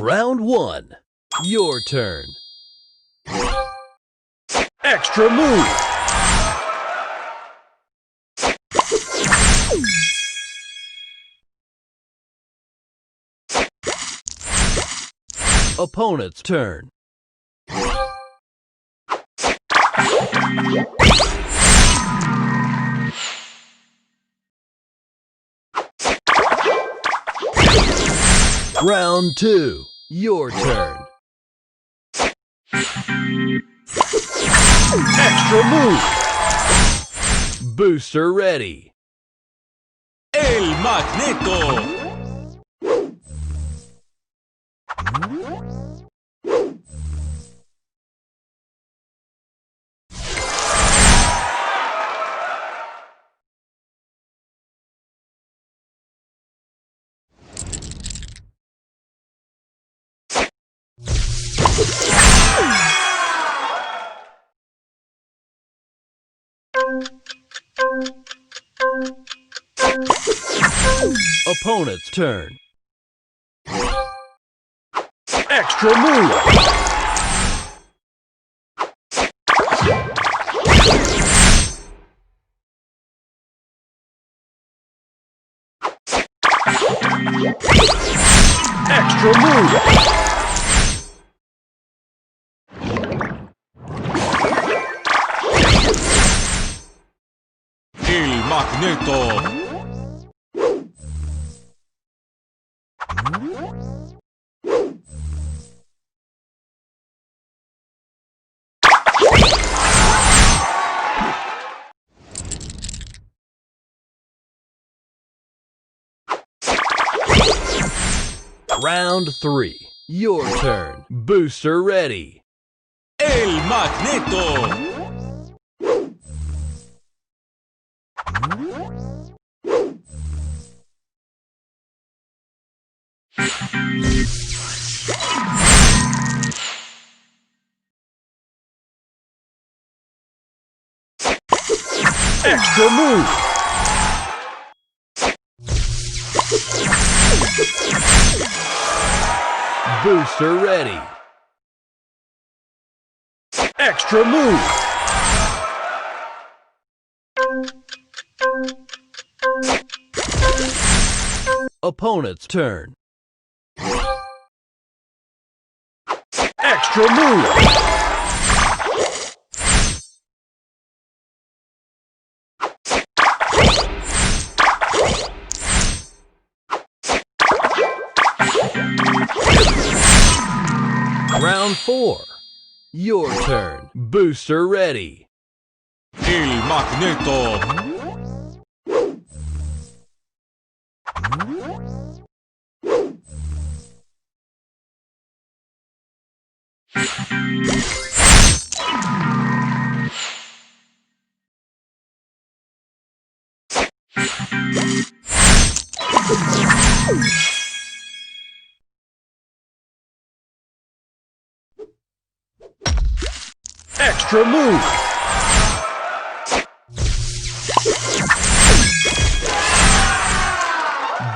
Round 1. Your turn. Extra move. Opponent's turn. Round 2. Your turn. Extra move. Booster ready. El Magneto. Opponent's turn. Extra move. Extra move. El Magneto. Round 3. Your turn. Booster ready. El Magneto. Extra move. Booster ready. Extra move. Opponent's turn. Extra move. Round 4. Your turn. Booster ready. El Magneto. Extra move.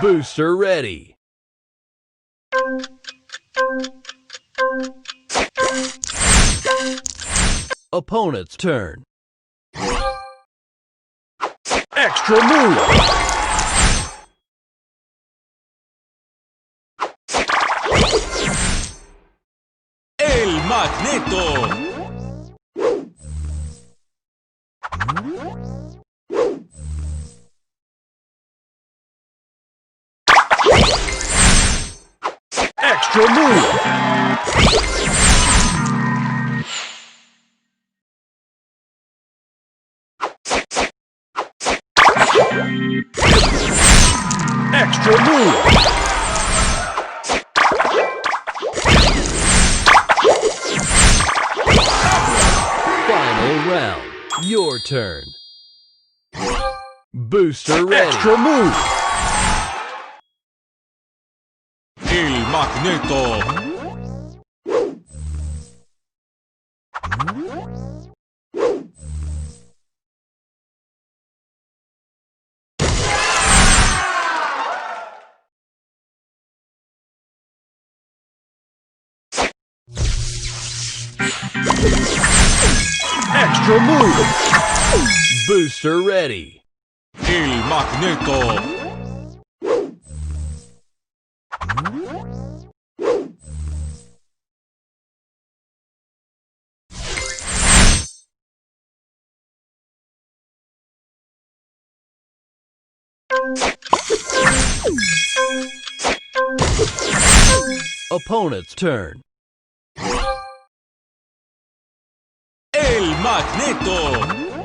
Booster ready. Opponent's turn. Extra move. El Magneto. Extra move. Extra move. Final round. Your turn. Booster ready. Extra move. Magneto. Extra move. Booster ready. El Magneto. Opponent's turn. El Magneto.